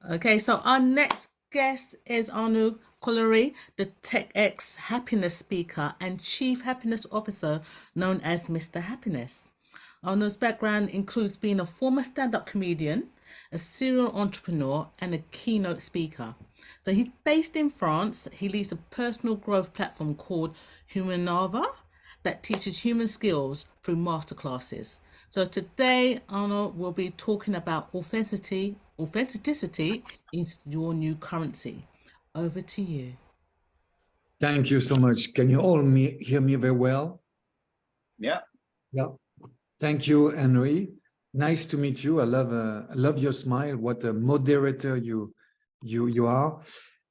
Okay, so our next guest is Anu Colliery, the TechX happiness speaker and chief happiness officer known as Mr. Happiness. Anu's background includes being a former stand-up comedian, a serial entrepreneur, and a keynote speaker. So he's based in France. He leads a personal growth platform called Humanava that teaches human skills through masterclasses. So today, Arnold will be talking about authenticity. Authenticity is your new currency. Over to you. Thank you so much. Can you all hear me very well? Yeah. Yeah. Thank you, Henry. Nice to meet you. I love your smile. What a moderator you are.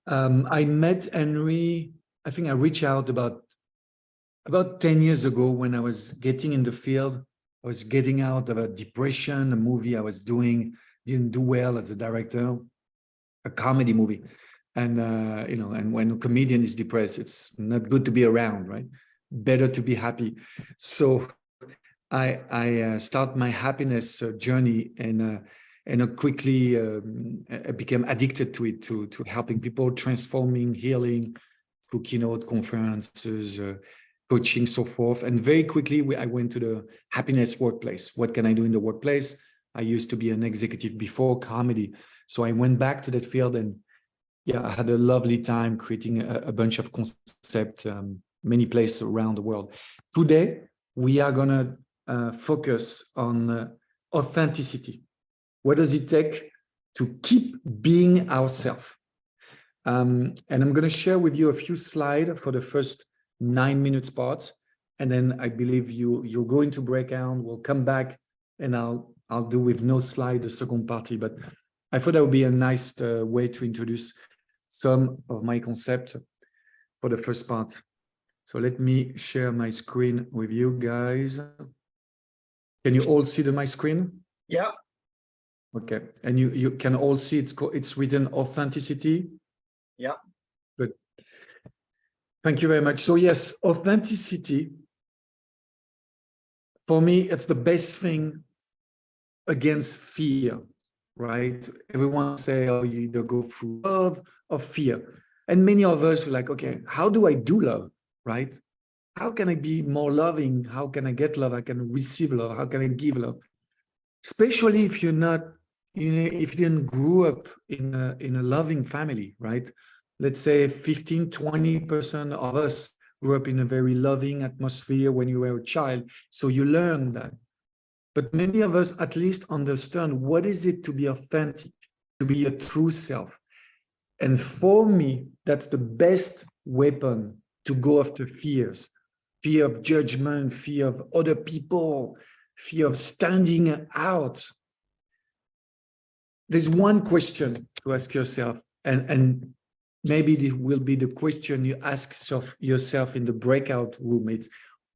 I met Henry. I think I reached out about 10 years ago when I was getting in the field. I was getting out of a depression, a movie I was doing, didn't do well as a director, a comedy movie. And, and when a comedian is depressed, it's not good to be around, right? Better to be happy. So I start my happiness journey and quickly I became addicted to it, to helping people, transforming, healing through keynote conferences, coaching, so forth. And very quickly, I went to the happiness workplace. What can I do in the workplace? I used to be an executive before comedy. So I went back to that field and yeah, I had a lovely time creating a bunch of concepts, many places around the world. Today, we are going to focus on authenticity. What does it take to keep being ourselves? And I'm going to share with you a few slides for the first 9 minutes part. And then I believe you're going to break down. We'll come back and I'll do with no slide the second party. But I thought that would be a nice way to introduce some of my concept for the first part. So let me share my screen with you guys. Can you all see my screen? Yeah. Okay, and you can all see it's written authenticity. Yeah. Good. Thank you very much. So yes, authenticity, for me, it's the best thing against fear, right? Everyone say, oh, you either go through love or fear. And many of us were like, okay, how do I do love, right? How can I be more loving? How can I get love? How can I receive love? How can I give love? Especially if you're not, if you didn't grow up in a loving family, right? Let's say 15, 20% of us grew up in a very loving atmosphere when you were a child. So you learn that. But many of us at least understand what is it to be authentic, to be a true self. And for me, that's the best weapon to go after fears. Fear of judgment, fear of other people, fear of standing out. There's one question to ask yourself, and maybe this will be the question you ask yourself in the breakout room. It's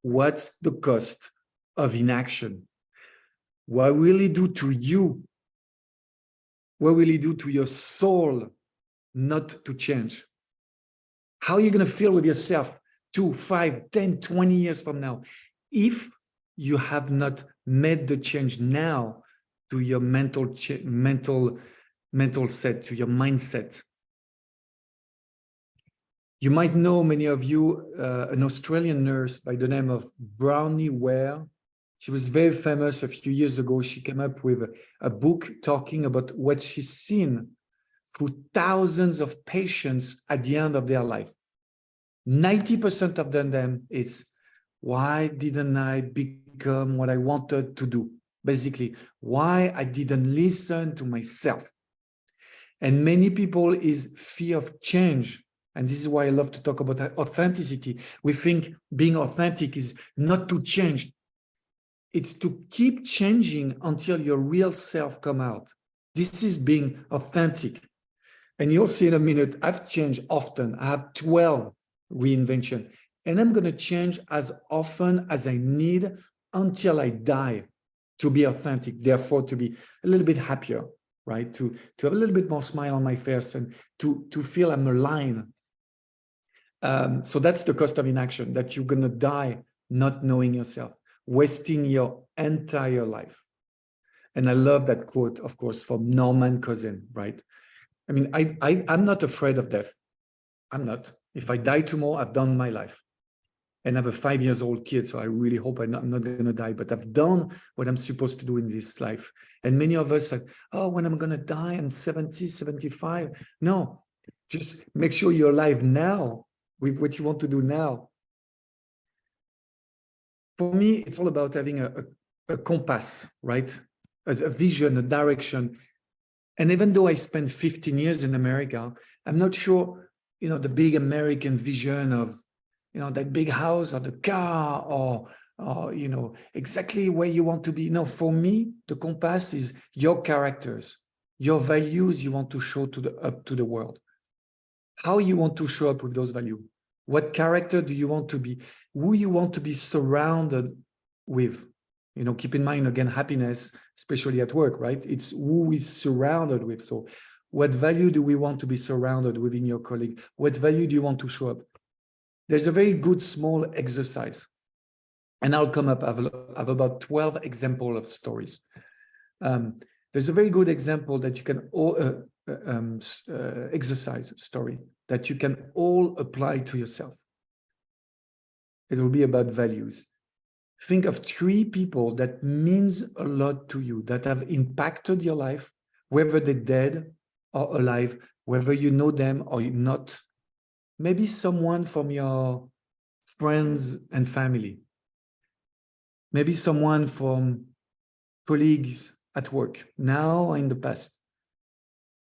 what's the cost of inaction? What will it do to you? What will it do to your soul not to change? How are you going to feel with yourself 2, 5, 10, 20 years from now if you have not made the change now to your mental set, to your mindset? You might know, many of you, an Australian nurse by the name of Bronnie Ware. She was very famous a few years ago. She came up with a book talking about what she's seen through thousands of patients at the end of their life. 90% of them, it's why didn't I become what I wanted to do? Basically, why I didn't listen to myself. And many people is fear of change. And this is why I love to talk about authenticity. We think being authentic is not to change. It's to keep changing until your real self come out. This is being authentic. And you'll see in a minute, I've changed often. I have 12 reinvention. And I'm going to change as often as I need until I die to be authentic, therefore to be a little bit happier, right? To have a little bit more smile on my face and to feel I'm aligned. So that's the cost of inaction, that you're going to die not knowing yourself, wasting your entire life. And I love that quote, of course, from Norman Cousin, right? I mean, I'm not afraid of death. I'm not. If I die tomorrow, I've done my life. And I have a 5-year-old kid, so I really hope I'm not going to die, but I've done what I'm supposed to do in this life. And many of us are, oh, when I'm going to die, I'm 70, 75. No, just make sure you're alive now with what you want to do now. For me, it's all about having a compass, right? A vision, a direction. And even though I spent 15 years in America, I'm not sure, the big American vision of, that big house or the car or exactly where you want to be. No, for me, the compass is your characters, your values you want to show up to the world. How you want to show up with those values. What character do you want to be? Who you want to be surrounded with? Keep in mind, again, happiness, especially at work, right? It's who is surrounded with. So what value do we want to be surrounded within your colleague? What value do you want to show up? There's a very good small exercise. And I'll come up, I have about 12 examples of stories. There's a very good example that you can all exercise story that you can all apply to yourself. It will be about values. Think of 3 people that means a lot to you, that have impacted your life, whether they're dead or alive, whether you know them or not. Maybe someone from your friends and family. Maybe someone from colleagues at work, now or in the past.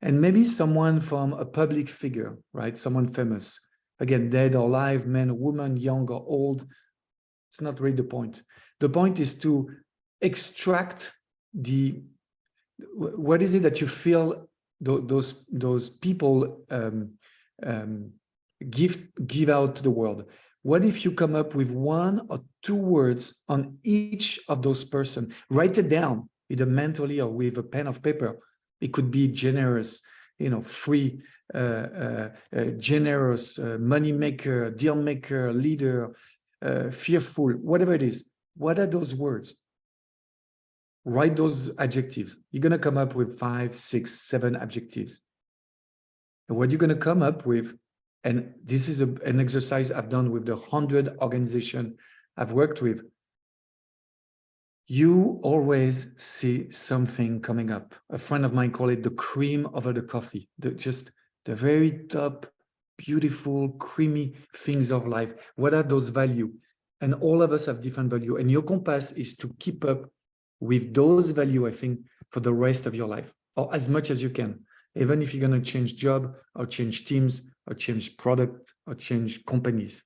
And maybe someone from a public figure, right? Someone famous. Again, dead or alive, man or woman, young or old. It's not really the point. The point is to extract what is it that you feel those people give out to the world. What if you come up with 1 or 2 words on each of those persons? Write it down, either mentally or with a pen of paper. It could be generous, free, generous, money maker, deal maker, leader, fearful, whatever it is. What are those words? Write those adjectives. You're going to come up with 5, 6, 7 adjectives. And what you're going to come up with, and this is an exercise I've done with the 100 organizations I've worked with, you always see something coming up. A friend of mine called it the cream over the coffee, just the very top, beautiful, creamy things of life. What are those values? And all of us have different values. And your compass is to keep up with those values, I think, for the rest of your life, or as much as you can. Even if you're going to change job or change teams or change product or change companies.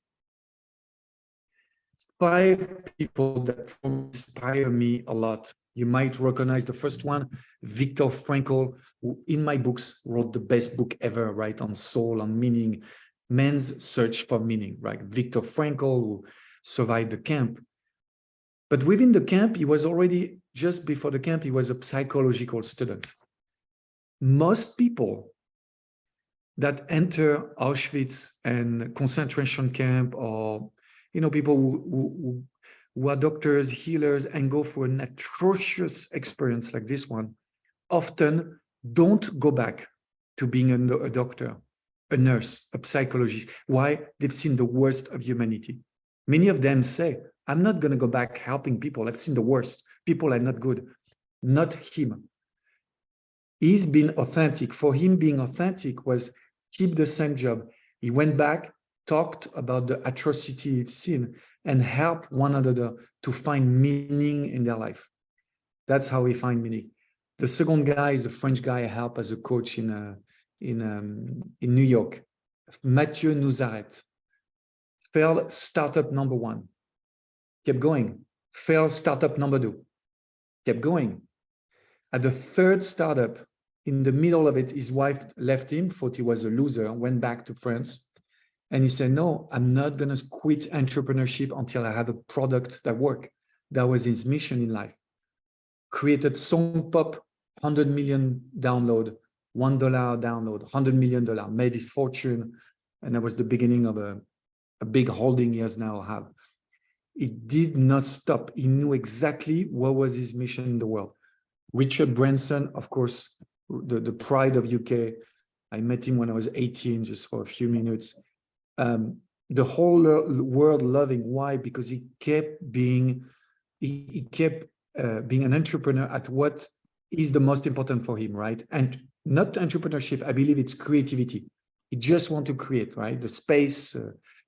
5 people that inspire me a lot. You might recognize the first one, Viktor Frankl, who in my books wrote the best book ever, right, on soul, on meaning, man's search for meaning, right? Viktor Frankl, who survived the camp. But within the camp, he was already, just before the camp, he was a psychological student. Most people that enter Auschwitz and concentration camp, or people who are doctors, healers, and go through an atrocious experience like this one, often don't go back to being a doctor, a nurse, a psychologist. Why? They've seen the worst of humanity. Many of them say, I'm not going to go back helping people. I've seen the worst. People are not good. Not him. He's been authentic. For him, being authentic was keep the same job. He went back, talked about the atrocity he'd seen, and help one another to find meaning in their life. That's how we find meaning. The second guy is a French guy I help as a coach in New York, Mathieu Nouzaret. Failed startup number 1, kept going. Failed startup number 2, kept going. At the 3rd startup, in the middle of it, his wife left him, thought he was a loser, went back to France. And he said, no, I'm not going to quit entrepreneurship until I have a product that works. That was his mission in life. Created Song Pop, 100 million download, $1 download, $100 million, made his fortune. And that was the beginning of a big holding he has now have. It did not stop. He knew exactly what was his mission in the world. Richard Branson, of course, the pride of UK, I met him when I was 18, just for a few minutes. The whole world loving. Why? Because he kept being an entrepreneur at what is the most important for him, right? And not entrepreneurship, I believe it's creativity. He just want to create, right? The space,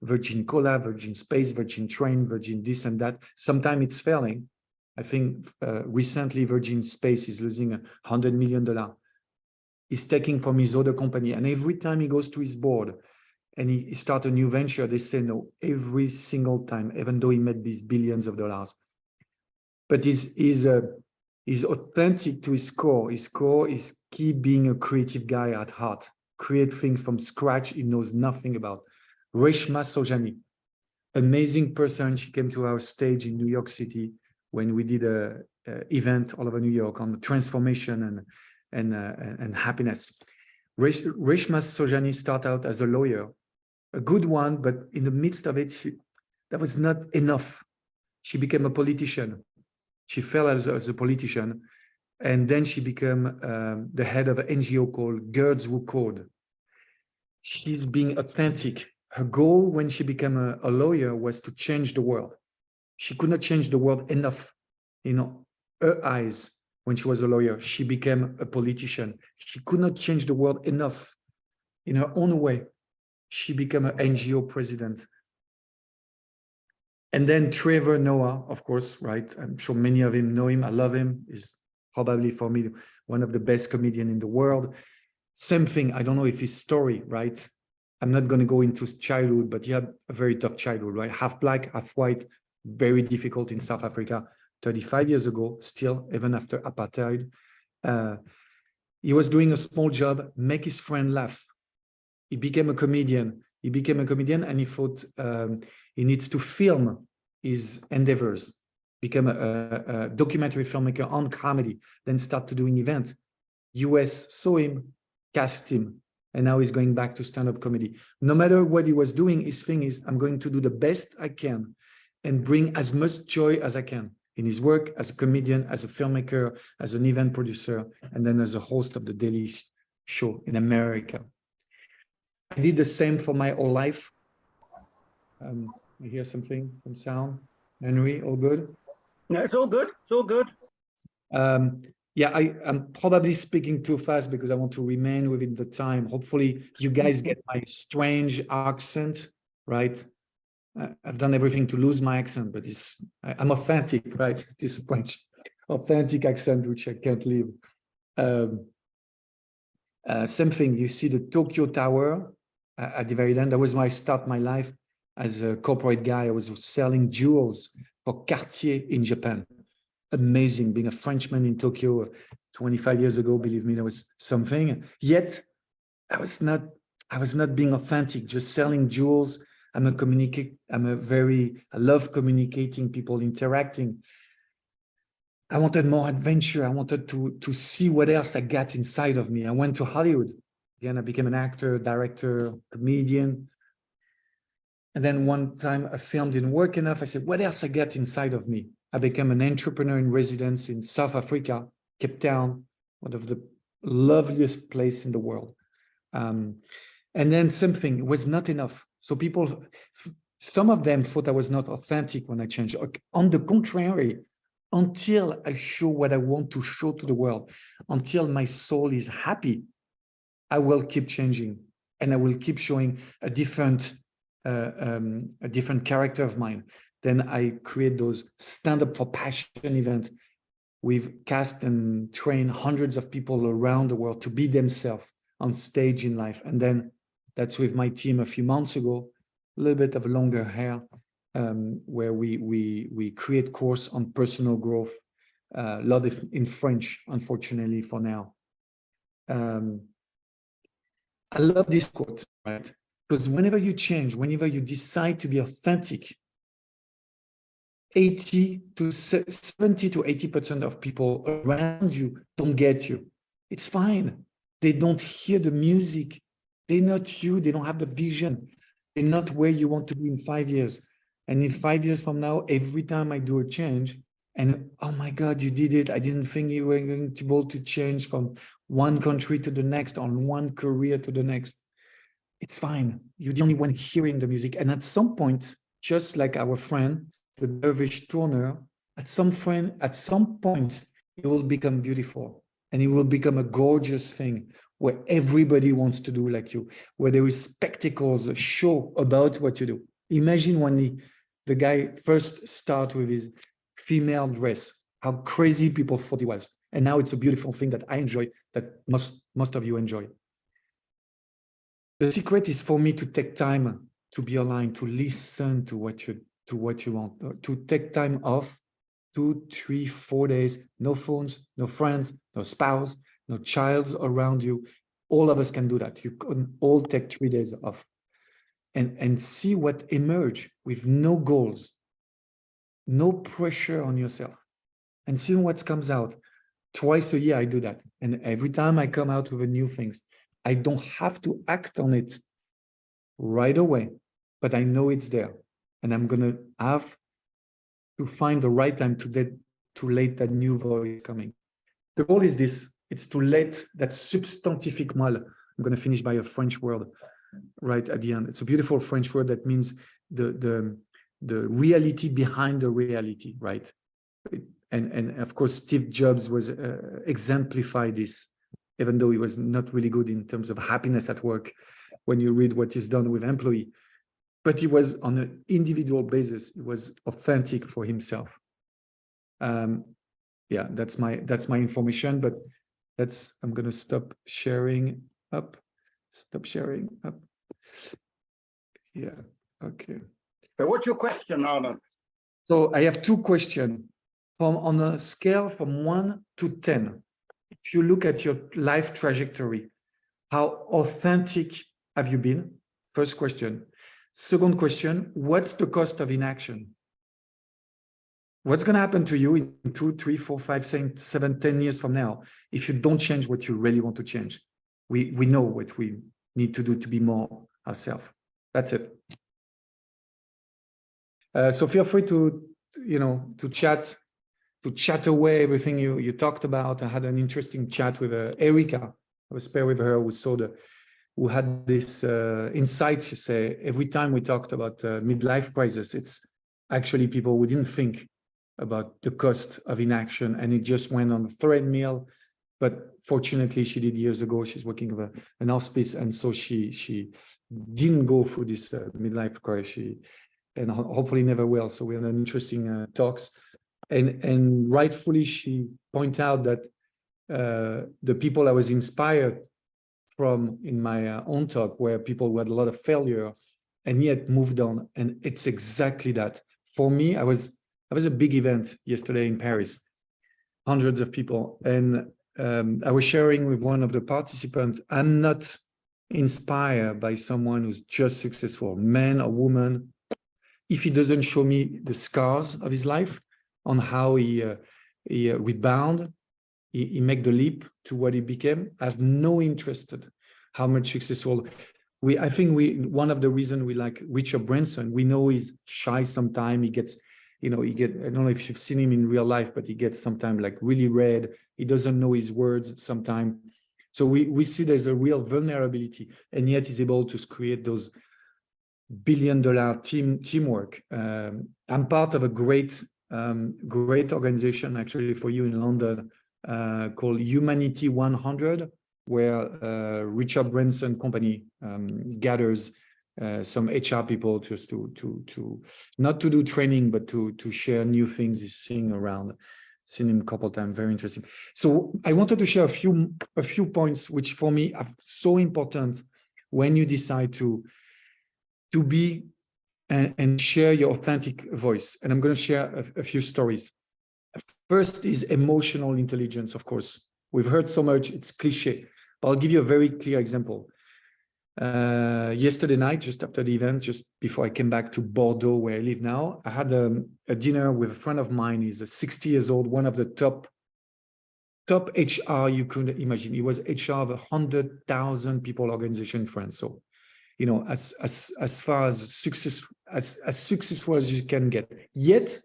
Virgin Cola, Virgin Space, Virgin Train, Virgin this and that. Sometimes it's failing. I think recently Virgin Space is losing $100 million. He's taking from his other company. And every time he goes to his board and he starts a new venture, they say no every single time, even though he made these billions of dollars. But he's authentic to his core. His core is keep being a creative guy at heart, create things from scratch he knows nothing about. Reshma Saujani, amazing person. She came to our stage in New York City when we did a event all over New York on transformation and happiness. Reshma Saujani started out as a lawyer, a good one, but in the midst of it, that was not enough. She became a politician. She fell as a politician, and then she became the head of an NGO called Girls Who Code. She's being authentic. Her goal when she became a lawyer was to change the world. She could not change the world enough. Her eyes, when she was a lawyer, she became a politician. She could not change the world enough. In her own way, she became an NGO president. And then Trevor Noah, of course, right? I'm sure many of him know him. I love him. He's probably, for me, one of the best comedians in the world. Same thing. I don't know if his story, right? I'm not going to go into his childhood, but he had a very tough childhood, right? Half black, half white, very difficult in South Africa 35 years ago, still, even after apartheid. He was doing a small job, make his friend laugh. He became a comedian. And he thought he needs to film his endeavors, become a documentary filmmaker on comedy, then start to doing events. US saw him, cast him, and now he's going back to stand-up comedy. No matter what he was doing, his thing is, I'm going to do the best I can and bring as much joy as I can in his work as a comedian, as a filmmaker, as an event producer, and then as a host of the Daily Show in America. I did the same for my whole life. I hear something, some sound. Henry, all good? No, it's all good. It's all good. Yeah, I'm probably speaking too fast because I want to remain within the time. Hopefully you guys get my strange accent, right? I've done everything to lose my accent, but I'm authentic, right? This French authentic accent, which I can't leave. Same thing, you see the Tokyo Tower at the very end. That was when I started my life as a corporate guy. I was selling jewels for Cartier in Japan. Amazing, being a Frenchman in Tokyo 25 years ago, believe me, that was something. Yet, I was not being authentic, just selling jewels. I love communicating, people interacting. I wanted more adventure. I wanted to see what else I got inside of me. I went to Hollywood. Again, I became an actor, director, comedian. And then one time a film didn't work enough. I said, what else I got inside of me? I became an entrepreneur in residence in South Africa, Cape Town, one of the loveliest places in the world. And then something was not enough. So people, some of them thought I was not authentic when I changed. On the contrary, until I show what I want to show to the world, until my soul is happy, I will keep changing and I will keep showing a different character of mine. Then I create those stand-up for passion events. We've cast and trained hundreds of people around the world to be themselves on stage in life. And then that's with my team a few months ago, a little bit of longer hair, where we create course on personal growth, a lot in French, unfortunately, for now. I love this quote, right? Because whenever you change, whenever you decide to be authentic, 70 to 80% of people around you don't get you. It's fine. They don't hear the music. They're not you. They don't have the vision. They're not where you want to be in 5 years. And in 5 years from now, every time I do a change And oh my God, you did it. I didn't think you were going to be able to change from one country to the next, on one career to the next. It's fine. You're the only one hearing the music. And at some point, just like our friend, the Dervish Turner, at some point, it will become beautiful and it will become a gorgeous thing where everybody wants to do like you, where there is spectacles, a show about what you do. Imagine when the guy first started with his female dress, how crazy people thought he was. And now it's a beautiful thing that I enjoy, that most of you enjoy. The secret is for me to take time to be aligned, to listen to what you want, to take time off, 2, 3, 4 days, no phones, no friends, no spouse, no child around you. All of us can do that. You can all take 3 days off and see what emerge with no goals, no pressure on yourself, and see what comes out. Twice a year, I do that. And every time I come out with a new things, I don't have to act on it right away, but I know it's there. And I'm going to have to find the right time to let that new voice coming. The goal is this. It's to let that substantifique mal. I'm going to finish by a French word right at the end. It's a beautiful French word that means the reality behind the reality, right? And of course, Steve Jobs was exemplified this, even though he was not really good in terms of happiness at work when you read what he's done with employee. But he was on an individual basis. He was authentic for himself. Yeah, that's my information, but I'm going to stop sharing up. Stop sharing up. Yeah, okay. So what's your question, Arnaud? So I have 2 questions. On a scale from 1 to 10, if you look at your life trajectory, how authentic have you been? First question. Second question, what's the cost of inaction? What's going to happen to you in 2, 3, 4, 5, 6, 7, 10 years from now if you don't change what you really want to change? We know what we need to do to be more ourselves. That's it. So feel free to chat away everything you talked about. I had an interesting chat with Erica. I was paired with her who had this insight. She said every time we talked about midlife crisis, it's actually people who didn't think about the cost of inaction, and it just went on the treadmill. But fortunately, she did years ago. She's working with an hospice, and so she didn't go through this midlife crisis, and hopefully never will. So we had an interesting talks, and rightfully she pointed out that the people I was inspired from in my own talk were people who had a lot of failure and yet moved on. And it's exactly that. For me, I was a big event yesterday in Paris, hundreds of people. And I was sharing with one of the participants, I'm not inspired by someone who's just successful, man or woman, if he doesn't show me the scars of his life on how he rebound, he make the leap to what he became. I have no interest in how much successful. I think one of the reasons we like Richard Branson, we know he's shy sometimes. He gets, I don't know if you've seen him in real life, but he gets sometimes like really red. He doesn't know his words sometimes. So we see there's a real vulnerability, and yet he's able to create those billion-dollar teamwork. I'm part of a great organization actually for you in London called Humanity 100, where Richard Branson company gathers some HR people just to not to do training, but to share new things he's seeing around. Seen him a couple of times, very interesting. So I wanted to share a few points which for me are so important when you decide to be and share your authentic voice. And I'm going to share a few stories. First is emotional intelligence, of course. We've heard so much, it's cliche, but I'll give you a very clear example. Yesterday night, just after the event, just before I came back to Bordeaux, where I live now, I had a dinner with a friend of mine. He's 60 years old, one of the top HR you could imagine. He was HR of 100,000 people organization in France. So, as far as successful as you can get. Yet,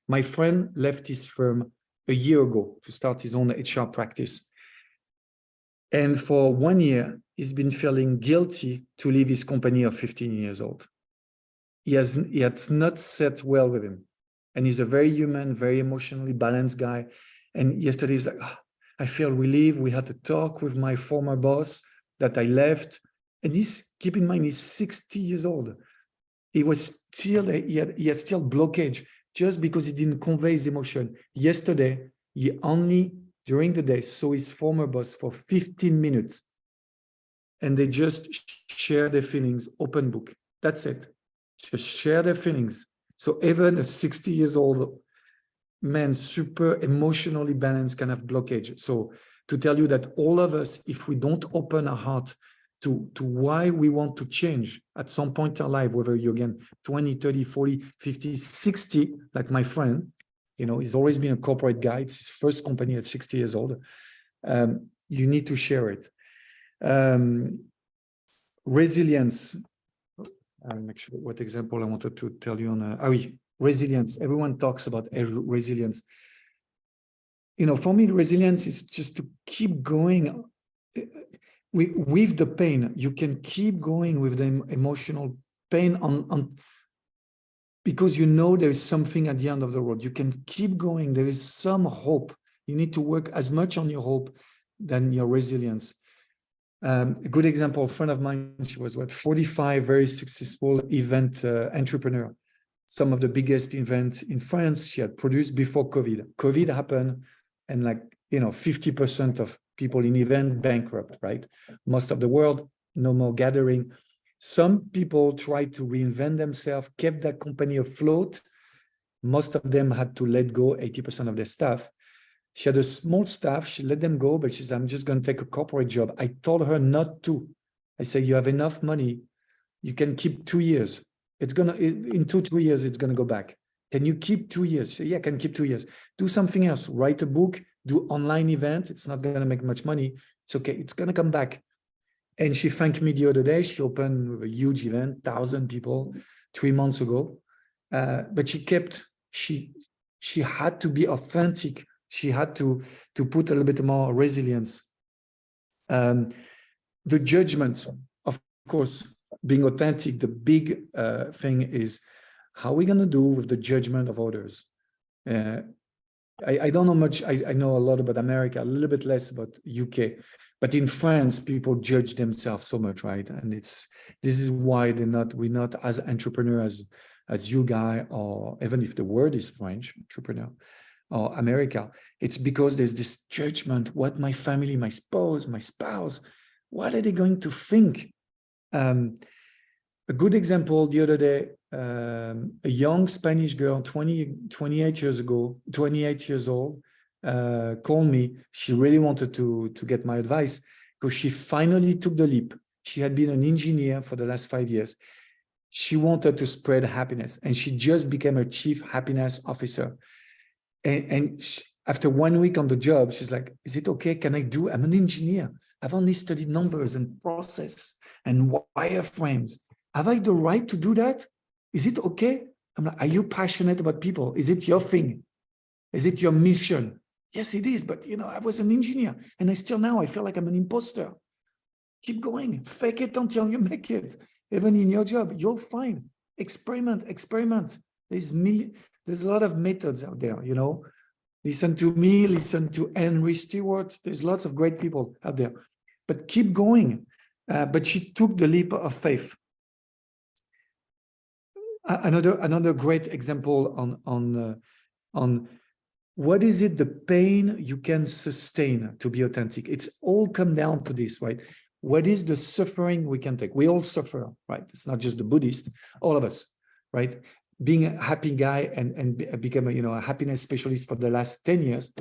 My friend left his firm a year ago to start his own HR practice. And for 1 year, he's been feeling guilty to leave his company of 15 years old. He had not set well with him. And he's a very human, very emotionally balanced guy. And yesterday he's like, oh, I feel relieved. We had a talk with my former boss that I left. And keep in mind, he's 60 years old. He was still, he had still blockage just because he didn't convey his emotion. Yesterday, he only, during the day, saw his former boss for 15 minutes. And they just share their feelings, open book. That's it. Just share their feelings. So even a 60 years old man, super emotionally balanced, can have blockage. So to tell you that all of us, if we don't open our heart to why we want to change at some point in our life, whether you're again 20, 30, 40, 50, 60, like my friend, he's always been a corporate guy. It's his first company at 60 years old. You need to share it. Resilience. I'll make sure what example I wanted to tell you on. Resilience. Everyone talks about resilience. For me, resilience is just to keep going with the pain. You can keep going with the emotional pain on because there is something at the end of the road. You can keep going. There is some hope. You need to work as much on your hope than your resilience. A good example, a friend of mine, she was 45, very successful event entrepreneur. Some of the biggest events in France she had produced before COVID. COVID happened, and 50% of people in event bankrupt, right? Most of the world, no more gathering. Some people tried to reinvent themselves, kept that company afloat. Most of them had to let go 80% of their staff. She had a small staff. She let them go, but she said, I'm just going to take a corporate job. I told her not to. I said, you have enough money. You can keep 2 years. In 2-3 years, it's going to go back. Can you keep 2 years? She said, yeah, I can keep 2 years. Do something else. Write a book, do online event. It's not going to make much money. It's okay. It's going to come back. And she thanked me the other day. She opened a huge event, 1,000 people, 3 months ago. But she had to be authentic. She had to put a little bit more resilience. The judgment, of course, being authentic, the big thing is how are we going to do with the judgment of others? I don't know much. I know a lot about America, a little bit less about UK. But in France, people judge themselves so much, right? And this is why we're not as entrepreneurs as you guy, or even if the word is French, entrepreneur, or America, it's because there's this judgment. What my family, my spouse, what are they going to think? A good example the other day, a young Spanish girl, 28 years old, called me. She really wanted to get my advice because she finally took the leap. She had been an engineer for the last 5 years. She wanted to spread happiness, and she just became a chief happiness officer. And after 1 week on the job, she's like, is it okay? I'm an engineer. I've only studied numbers and process and wireframes. Have I the right to do that? Is it okay? I'm like, are you passionate about people? Is it your thing? Is it your mission? Yes, it is. But, I was an engineer, and I feel like I'm an imposter. Keep going. Fake it until you make it. Even in your job, you'll find. Experiment. There's a lot of methods out there, Listen to me, listen to Henry Stewart. There's lots of great people out there. But keep going. But she took the leap of faith. Another great example on what is it, the pain you can sustain to be authentic. It's all come down to this, right? What is the suffering we can take? We all suffer, right? It's not just the Buddhist, all of us, right? Being a happy guy and become a happiness specialist for the last 10 years,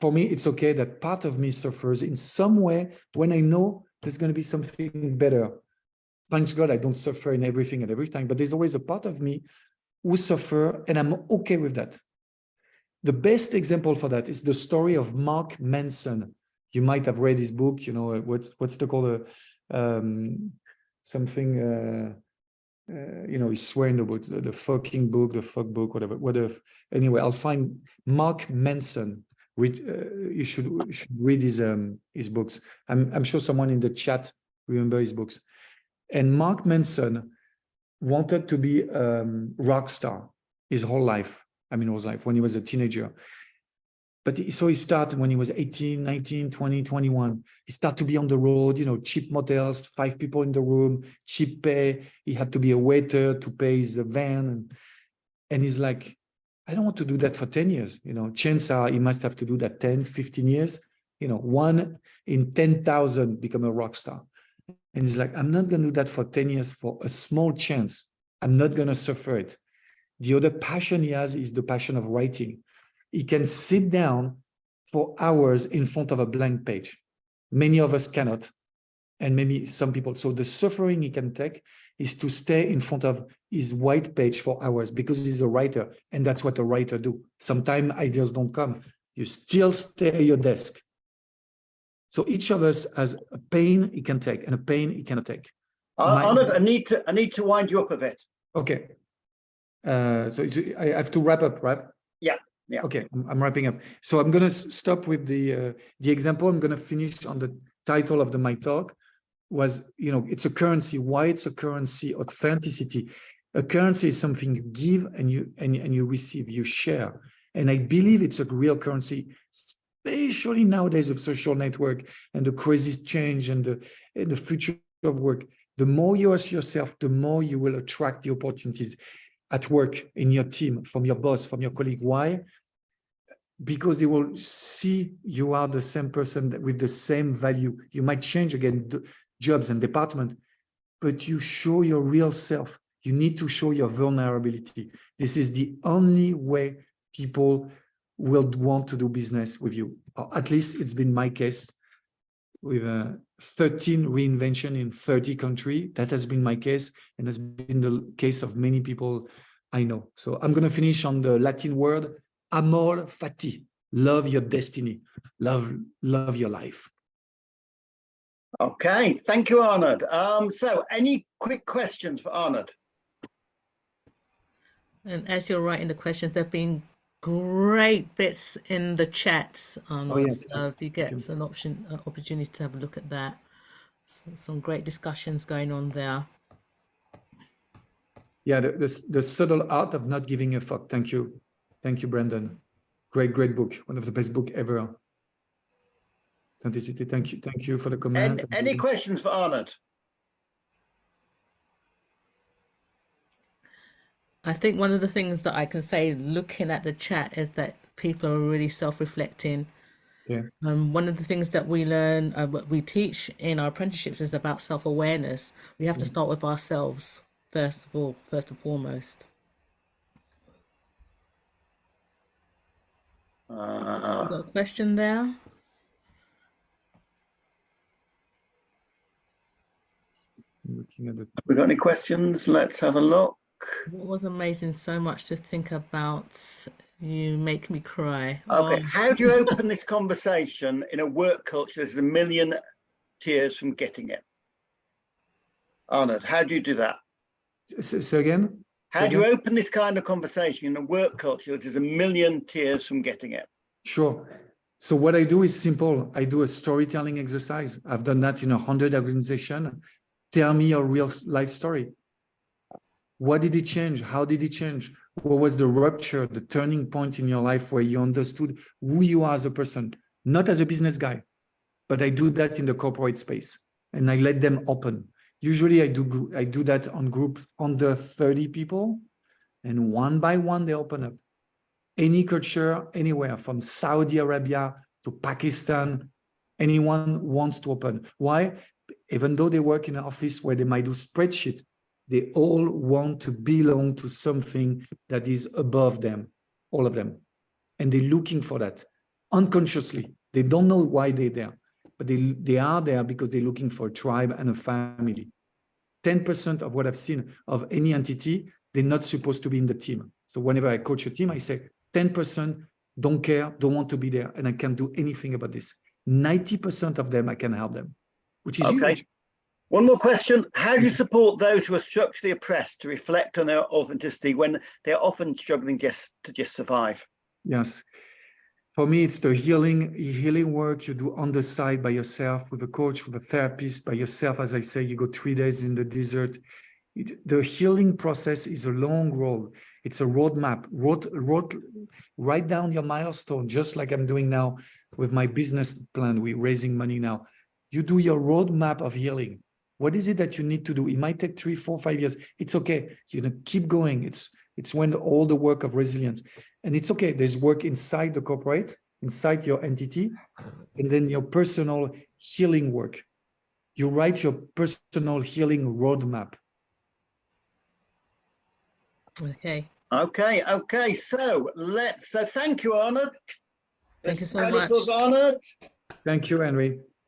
for me, it's okay that part of me suffers in some way when I know there's going to be something better. Thanks God, I don't suffer in everything at every time, but there's always a part of me who suffer, and I'm okay with that. The best example for that is the story of Mark Manson. You might have read his book, what's the called something he's swearing the book, the fucking book, the fuck book, whatever. Anyway, I'll find Mark Manson. You should read his books. I'm sure someone in the chat remember his books. And Mark Manson wanted to be a rock star his whole life. When he was a teenager. But so he started when he was 18, 19, 20, 21. He started to be on the road, cheap motels, 5 people in the room, cheap pay. He had to be a waiter to pay his van. And he's like, I don't want to do that for 10 years. Chances are he must have to do that 10, 15 years. 1 in 10,000 become a rock star. And he's like, I'm not going to do that for 10 years for a small chance. I'm not going to suffer it. The other passion he has is the passion of writing. He can sit down for hours in front of a blank page. Many of us cannot, and maybe some people. So the suffering he can take is to stay in front of his white page for hours because he's a writer, and that's what a writer do. Sometimes ideas don't come. You still stay at your desk. So each of us has a pain he can take and a pain he cannot take. Arnold, I need to wind you up a bit. Okay. So I have to wrap up, right? Yeah. Okay, I'm wrapping up. So I'm going to stop with the example. I'm going to finish on the title of my talk was, it's a currency. Why it's a currency? Authenticity. A currency is something you give and you receive, you share. And I believe it's a real currency, especially nowadays with social network and the crazy change and the future of work. The more you ask yourself, the more you will attract the opportunities at work, in your team, from your boss, from your colleague. Why? Because they will see you are the same person with the same value. You might change again jobs and department, but you show your real self. You need to show your vulnerability. This is the only way people will want to do business with you. Or at least it's been my case with 13 reinvention in 30 countries. That has been my case, and has been the case of many people I know. So I'm going to finish on the Latin word, amor fati. Love your destiny. Love your life. Okay, thank you, Arnold. So any quick questions for Arnold? And as you're writing the questions, there have been great bits in the chats, Arnold. yes. So if you get an opportunity to have a look at that, some great discussions going on there. Yeah, the subtle art of not giving a fuck. Thank you, Brandon. Great book. One of the best book ever. Authenticity. Thank you for the comment. Any questions for Arnold? I think one of the things that I can say, looking at the chat, is that people are really self-reflecting. Yeah. One of the things that we learn, what we teach in our apprenticeships, is about self-awareness. We have to start with ourselves first and foremost. So got a question there. Looking at We got any questions? Let's have a look. It was amazing. So much to think about. You make me cry. Okay, how do you open this conversation in a work culture that's a million tears from getting it? Arnold, how do you do that? So again? How do you open this kind of conversation in a work culture that is a million tears from getting it? Sure. So what I do is simple. I do a storytelling exercise. I've done that in 100 organizations. Tell me your real life story. What did it change? How did it change? What was the rupture, the turning point in your life where you understood who you are as a person, not as a business guy, but I do that in the corporate space and I let them open. Usually I do that on groups under 30 people, and one by one they open up. Any culture, anywhere from Saudi Arabia to Pakistan, anyone wants to open. Why? Even though they work in an office where they might do spreadsheet, they all want to belong to something that is above them, all of them. And they're looking for that unconsciously. They don't know why they're there, but they are there because they're looking for a tribe and a family. 10% of what I've seen of any entity, they're not supposed to be in the team. So whenever I coach a team, I say 10% don't care, don't want to be there, and I can't do anything about this. 90% of them, I can help them, which is huge. One more question. How do you support those who are structurally oppressed to reflect on their authenticity when they're often struggling just to survive? Yes. For me, it's the healing work you do on the side by yourself, with a coach, with a therapist, by yourself. As I say, you go 3 days in the desert. The healing process is a long road. It's a roadmap. Write down your milestone, just like I'm doing now with my business plan. We're raising money now. You do your roadmap of healing. What is it that you need to do? It might take 3, 4, 5 years. It's okay. You know, keep going. It's when all the work of resilience, and it's okay. There's work inside the corporate, inside your entity, and then your personal healing work. You write your personal healing roadmap. Okay. Okay. So thank you, Arnaud. Thank you so Round of applause, much. Arnaud. Thank you, Henry.